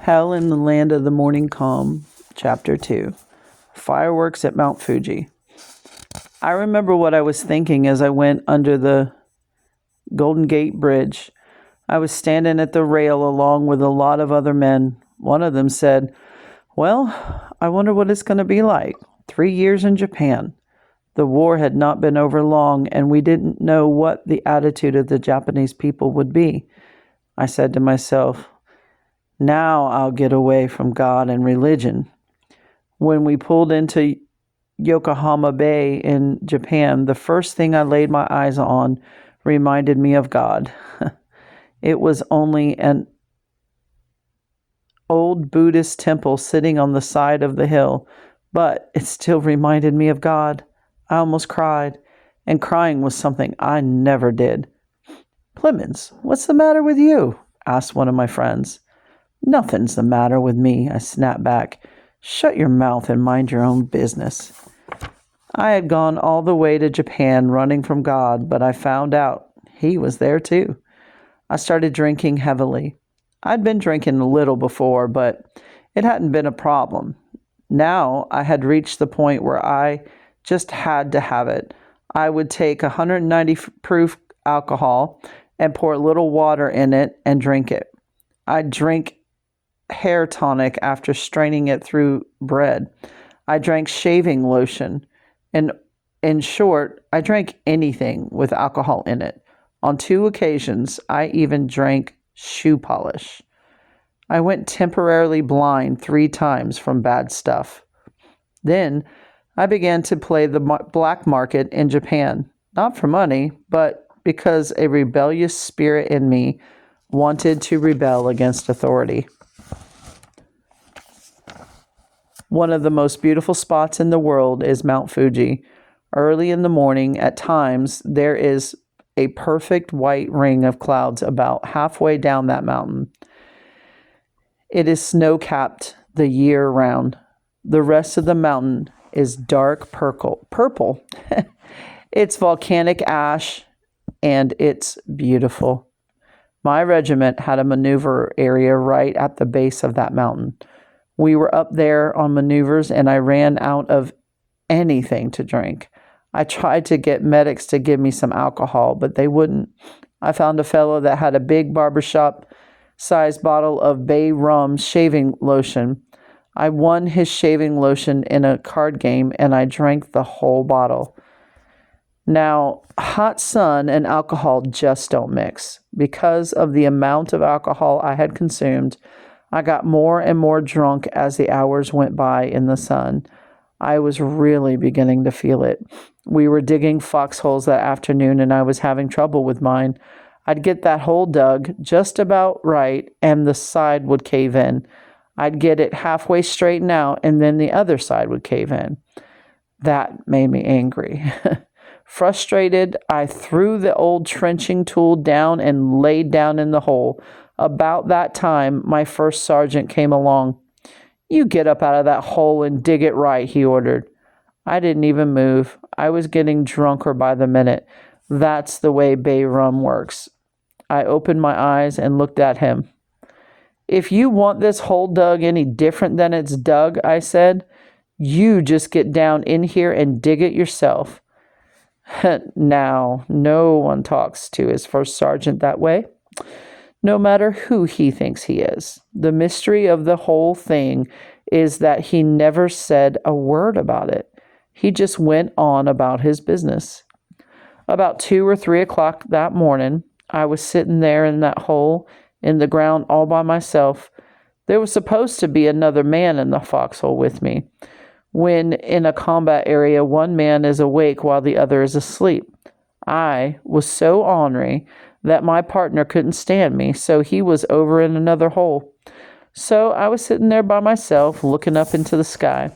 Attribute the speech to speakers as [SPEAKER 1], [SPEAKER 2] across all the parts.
[SPEAKER 1] Hell in the Land of the Morning Calm, Chapter 2. Fireworks at Mount Fuji. I remember what I was thinking as I went under the Golden Gate Bridge. I was standing at the rail along with a lot of other men. One of them said, "Well, I wonder what it's going to be like. 3 years in Japan." The war had not been over long, and we didn't know what the attitude of the Japanese people would be. I said to myself, now I'll get away from God and religion. When we pulled into Yokohama Bay in Japan, the first thing I laid my eyes on reminded me of God. It was only an old Buddhist temple sitting on the side of the hill, but it still reminded me of God. I almost cried, and crying was something I never did. "Plemmons, what's the matter with you?" asked one of my friends. "Nothing's the matter with me," I snapped back. "Shut your mouth and mind your own business." I had gone all the way to Japan running from God, but I found out he was there too. I started drinking heavily. I'd been drinking a little before, but it hadn't been a problem. Now I had reached the point where I just had to have it. I would take 190 proof alcohol and pour a little water in it and drink it. I'd drink hair tonic after straining it through bread. I drank shaving lotion. And in short, I drank anything with alcohol in it. On 2 occasions, I even drank shoe polish. I went temporarily blind 3 times from bad stuff. Then I began to play the black market in Japan, not for money, but because a rebellious spirit in me wanted to rebel against authority. One of the most beautiful spots in the world is Mount Fuji. Early in the morning, at times, there is a perfect white ring of clouds about halfway down that mountain. It is snow-capped the year round. The rest of the mountain is dark purple. It's volcanic ash, and it's beautiful. My regiment had a maneuver area right at the base of that mountain. We were up there on maneuvers, and I ran out of anything to drink. I tried to get medics to give me some alcohol, but they wouldn't. I found a fellow that had a big barbershop-sized bottle of Bay Rum shaving lotion. I won his shaving lotion in a card game, and I drank the whole bottle. Now, hot sun and alcohol just don't mix. Because of the amount of alcohol I had consumed, I got more and more drunk as the hours went by in the sun. I was really beginning to feel it. We were digging foxholes that afternoon, and I was having trouble with mine. I'd get that hole dug just about right, and the side would cave in. I'd get it halfway straightened out, and then the other side would cave in. That made me angry. Frustrated, I threw the old trenching tool down and laid down in the hole. About that time, my first sergeant came along. "You get up out of that hole and dig it right," he ordered. I didn't even move. I was getting drunker by the minute. That's the way Bay Rum works. I opened my eyes and looked at him. "If you want this hole dug any different than it's dug," I said, "you just get down in here and dig it yourself." Now, no one talks to his first sergeant that way, no matter who he thinks he is. The mystery of the whole thing is that he never said a word about it. He just went on about his business. About 2 or 3 o'clock that morning, I was sitting there in that hole in the ground all by myself. There was supposed to be another man in the foxhole with me. When in a combat area, one man is awake while the other is asleep. I was so ornery that my partner couldn't stand me, so he was over in another hole. So I was sitting there by myself, looking up into the sky.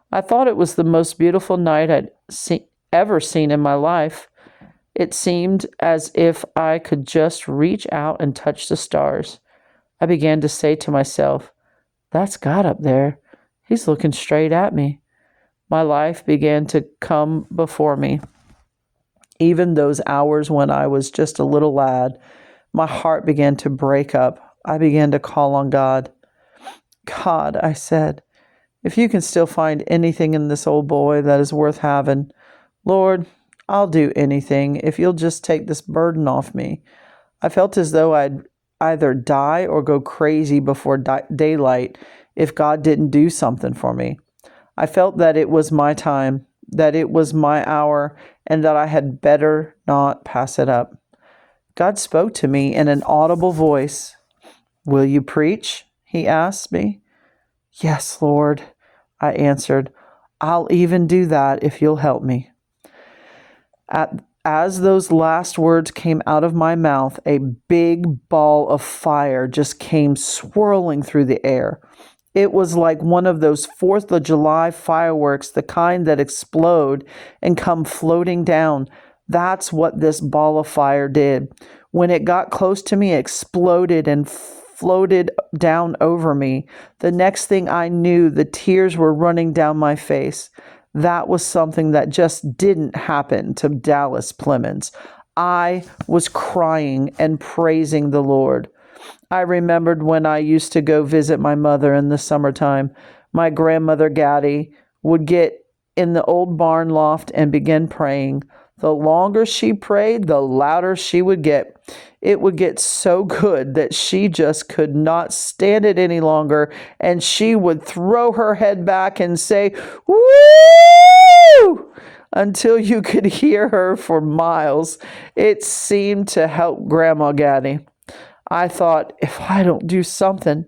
[SPEAKER 1] I thought it was the most beautiful night I'd ever seen in my life. It seemed as if I could just reach out and touch the stars. I began to say to myself, "That's God up there. He's looking straight at me." My life began to come before me. Even those hours when I was just a little lad, my heart began to break up. I began to call on God. God, I said, if you can still find anything in this old boy that is worth having, Lord, I'll do anything if you'll just take this burden off me. I felt as though I'd either die or go crazy before daylight if God didn't do something for me. I felt that it was my time, that it was my hour, and that I had better not pass it up. God spoke to me in an audible voice. Will you preach? He asked me. Yes, Lord, I answered. I'll even do that if you'll help me. As those last words came out of my mouth, a big ball of fire just came swirling through the air. It was like one of those 4th of July fireworks, the kind that explode and come floating down. That's what this ball of fire did. When it got close to me, it exploded and floated down over me. The next thing I knew, the tears were running down my face. That was something that just didn't happen to Dallas Plemmons. I was crying and praising the Lord. I remembered when I used to go visit my mother in the summertime. My grandmother Gaddy would get in the old barn loft and begin praying. The longer she prayed, the louder she would get. It would get so good that she just could not stand it any longer, and she would throw her head back and say, "Woo!" until you could hear her for miles. It seemed to help Grandma Gaddy. I thought, if I don't do something,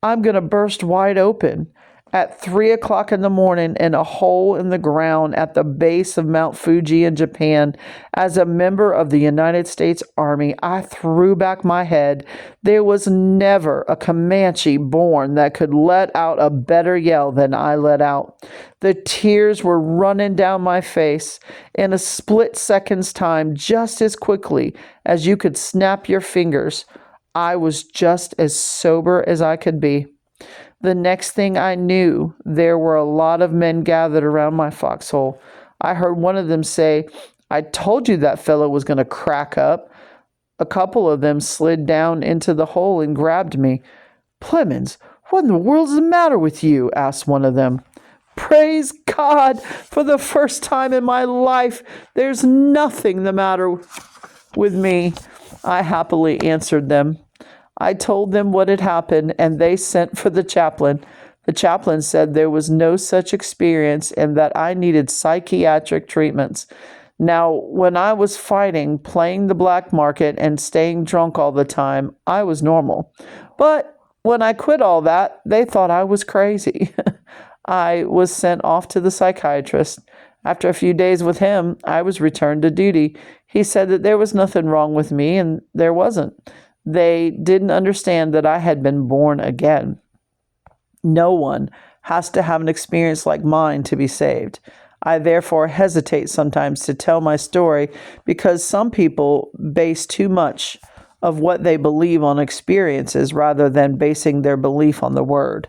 [SPEAKER 1] I'm going to burst wide open. At 3 o'clock in the morning, in a hole in the ground at the base of Mount Fuji in Japan, as a member of the United States Army, I threw back my head. There was never a Comanche born that could let out a better yell than I let out. The tears were running down my face in a split second's time, just as quickly as you could snap your fingers. I was just as sober as I could be. The next thing I knew, there were a lot of men gathered around my foxhole. I heard one of them say, "I told you that fellow was going to crack up." A couple of them slid down into the hole and grabbed me. "Plemmons, what in the world's the matter with you?" asked one of them. "Praise God! For the first time in my life, there's nothing the matter with me," I happily answered them. I told them what had happened, and they sent for the chaplain. The chaplain said there was no such experience and that I needed psychiatric treatments. Now, when I was fighting, playing the black market, and staying drunk all the time, I was normal. But when I quit all that, they thought I was crazy. I was sent off to the psychiatrist. After a few days with him, I was returned to duty. He said that there was nothing wrong with me, and there wasn't. They didn't understand that I had been born again. No one has to have an experience like mine to be saved. I therefore hesitate sometimes to tell my story because some people base too much of what they believe on experiences rather than basing their belief on the word.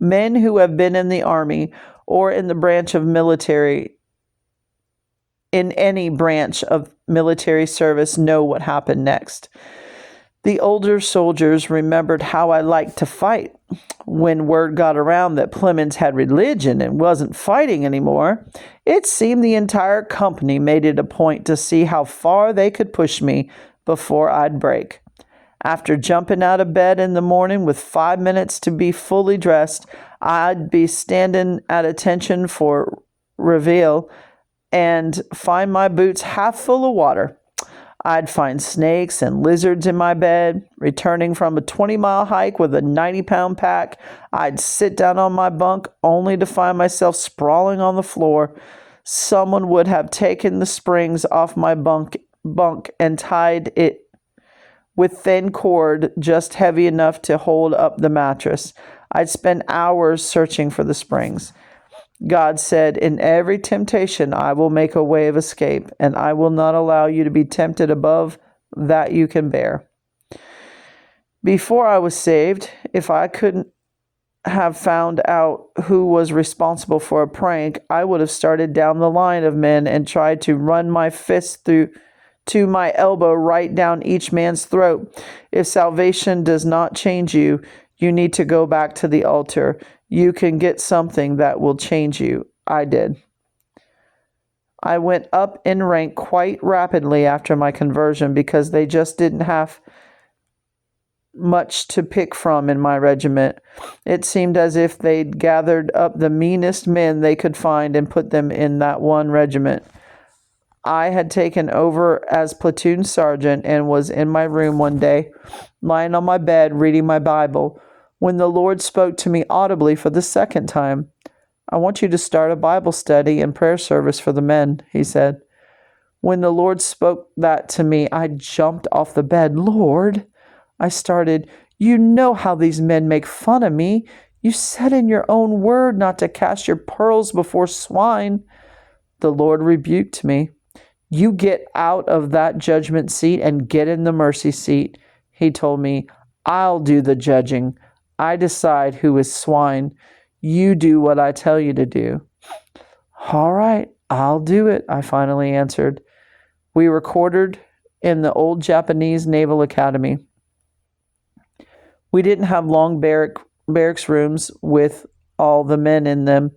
[SPEAKER 1] Men who have been in the army or in the branch of military, in any branch of military service, know what happened next. The older soldiers remembered how I liked to fight. When word got around that Plemmons had religion and wasn't fighting anymore, it seemed the entire company made it a point to see how far they could push me before I'd break. After jumping out of bed in the morning with 5 minutes to be fully dressed, I'd be standing at attention for reveal and find my boots half full of water. I'd find snakes and lizards in my bed. Returning from a 20-mile hike with a 90-pound pack, I'd sit down on my bunk only to find myself sprawling on the floor. Someone would have taken the springs off my bunk and tied it with thin cord just heavy enough to hold up the mattress. I'd spend hours searching for the springs. God said, "In every temptation I will make a way of escape, and I will not allow you to be tempted above that you can bear." Before I was saved, if I couldn't have found out who was responsible for a prank, I would have started down the line of men and tried to run my fist through to my elbow right down each man's throat. If salvation does not change you, You need to go back to the altar. You can get something that will change you. I did. I went up in rank quite rapidly after my conversion because they just didn't have much to pick from in my regiment. It seemed as if they'd gathered up the meanest men they could find and put them in that one regiment. I had taken over as platoon sergeant and was in my room one day, lying on my bed reading my Bible, when the Lord spoke to me audibly for the second time. I want you to start a Bible study and prayer service for the men, he said. When the Lord spoke that to me, I jumped off the bed. Lord, I started, you know how these men make fun of me. You said in your own word not to cast your pearls before swine. The Lord rebuked me. You get out of that judgment seat and get in the mercy seat. He told me, I'll do the judging. I decide who is swine. You do what I tell you to do. All right, I'll do it, I finally answered. We were quartered in the old Japanese Naval Academy. We didn't have long barracks rooms with all the men in them.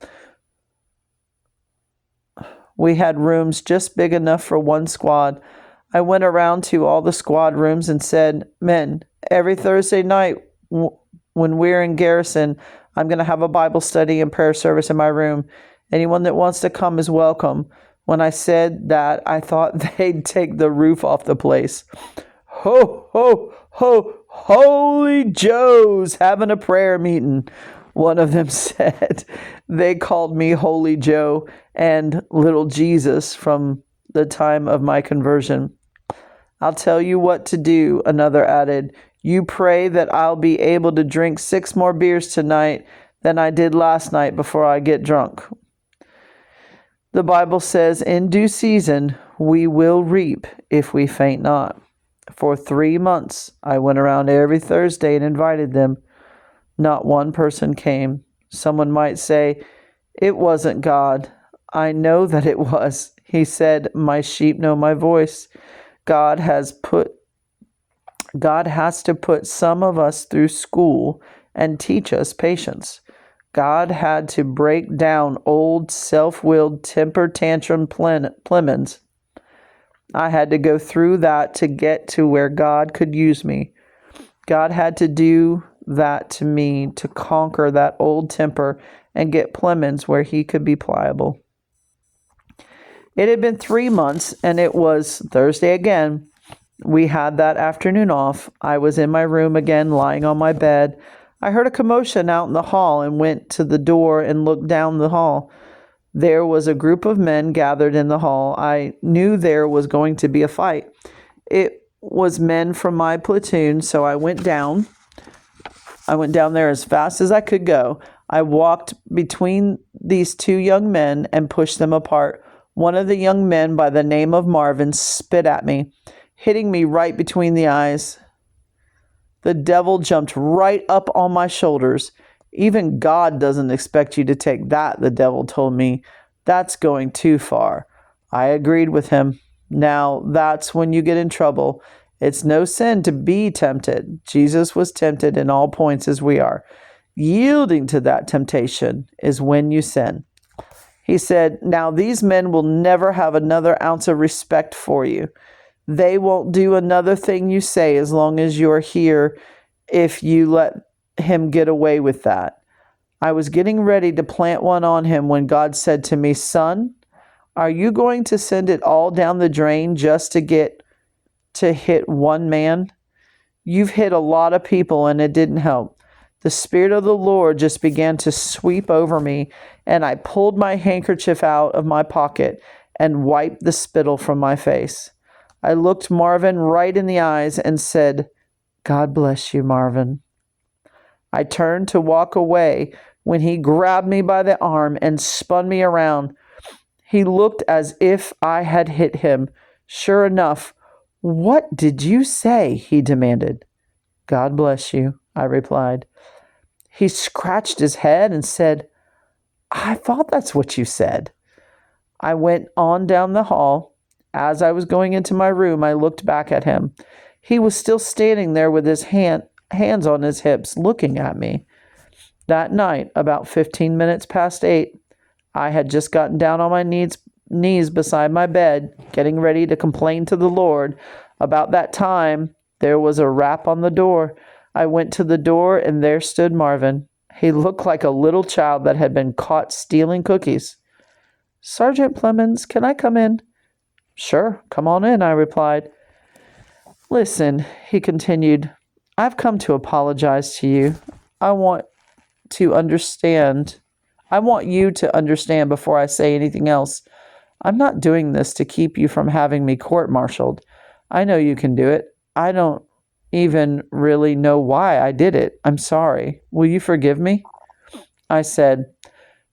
[SPEAKER 1] We had rooms just big enough for one squad. I went around to all the squad rooms and said, men, every Thursday night when we're in garrison, I'm going to have a Bible study and prayer service in my room. Anyone that wants to come is welcome. When I said that, I thought they'd take the roof off the place. Ho, ho, ho, Holy Joe's having a prayer meeting, one of them said. They called me Holy Joe and Little Jesus from the time of my conversion. I'll tell you what to do, another added. You pray that I'll be able to drink 6 more beers tonight than I did last night before I get drunk. The Bible says, in due season we will reap if we faint not. For 3 months I went around every Thursday and invited them. Not one person came. Someone might say, it wasn't God. I know that it was. He said, my sheep know my voice. God has to put some of us through school and teach us patience. God had to break down old, self-willed, temper tantrum Plemmons. I had to go through that to get to where God could use me. God had to do that to me to conquer that old temper and get Plemmons where he could be pliable. It had been 3 months, and it was Thursday again. We had that afternoon off. I was in my room again, lying on my bed. I heard a commotion out in the hall and went to the door and looked down the hall. There was a group of men gathered in the hall. I knew there was going to be a fight. It was men from my platoon, so I went down. I went down there as fast as I could go. I walked between these 2 young men and pushed them apart. One of the young men by the name of Marvin spit at me, hitting me right between the eyes. The devil jumped right up on my shoulders. Even God doesn't expect you to take that, the devil told me. That's going too far. I agreed with him. Now, that's when you get in trouble. It's no sin to be tempted. Jesus was tempted in all points as we are. Yielding to that temptation is when you sin. He said, now these men will never have another ounce of respect for you. They won't do another thing you say as long as you're here if you let him get away with that. I was getting ready to plant one on him when God said to me, son, are you going to send it all down the drain just to hit one man? You've hit a lot of people and it didn't help. The Spirit of the Lord just began to sweep over me, and I pulled my handkerchief out of my pocket and wiped the spittle from my face. I looked Marvin right in the eyes and said, God bless you, Marvin. I turned to walk away when he grabbed me by the arm and spun me around. He looked as if I had hit him. Sure enough, what did you say? He demanded. God bless you, I replied. He scratched his head and said, I thought that's what you said. I went on down the hall. As I was going into my room, I looked back at him. He was still standing there with his hands on his hips, looking at me. That night, about 15 minutes past 8, I had just gotten down on my knees beside my bed, getting ready to complain to the Lord. About that time, there was a rap on the door. I went to the door, and there stood Marvin. He looked like a little child that had been caught stealing cookies. "Sergeant Plemmons, can I come in?" "Sure, come on in," I replied. "Listen," he continued, "I've come to apologize to you. I want to understand. I want you to understand before I say anything else. I'm not doing this to keep you from having me court-martialed. I know you can do it. I don't even really know why I did it. I'm sorry. Will you forgive me?" I said,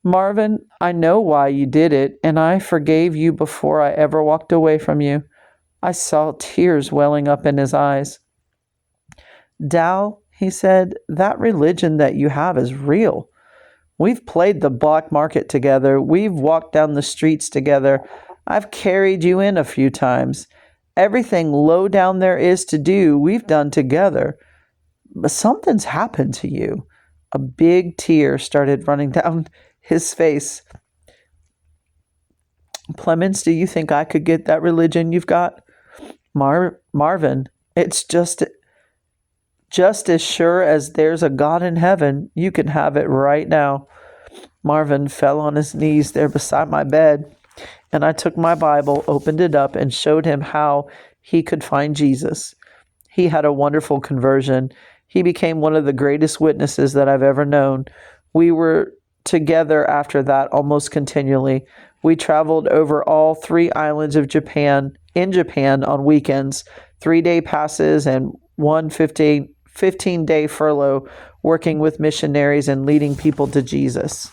[SPEAKER 1] "Marvin, I know why you did it, and I forgave you before I ever walked away from you." I saw tears welling up in his eyes. "Dal," he said, "that religion that you have is real. We've played the black market together. We've walked down the streets together. I've carried you in a few times. Everything low down there is to do, we've done together. But something's happened to you." A big tear started running down his face. "Plemmons, do you think I could get that religion you've got?" Marvin, it's just as sure as there's a God in heaven, you can have it right now." Marvin fell on his knees there beside my bed, and I took my Bible, opened it up, and showed him how he could find Jesus. He had a wonderful conversion. He became one of the greatest witnesses that I've ever known. We were together after that almost continually. We traveled over all 3 islands of Japan, in Japan on weekends, 3-day passes, and one 15-day furlough, working with missionaries and leading people to Jesus.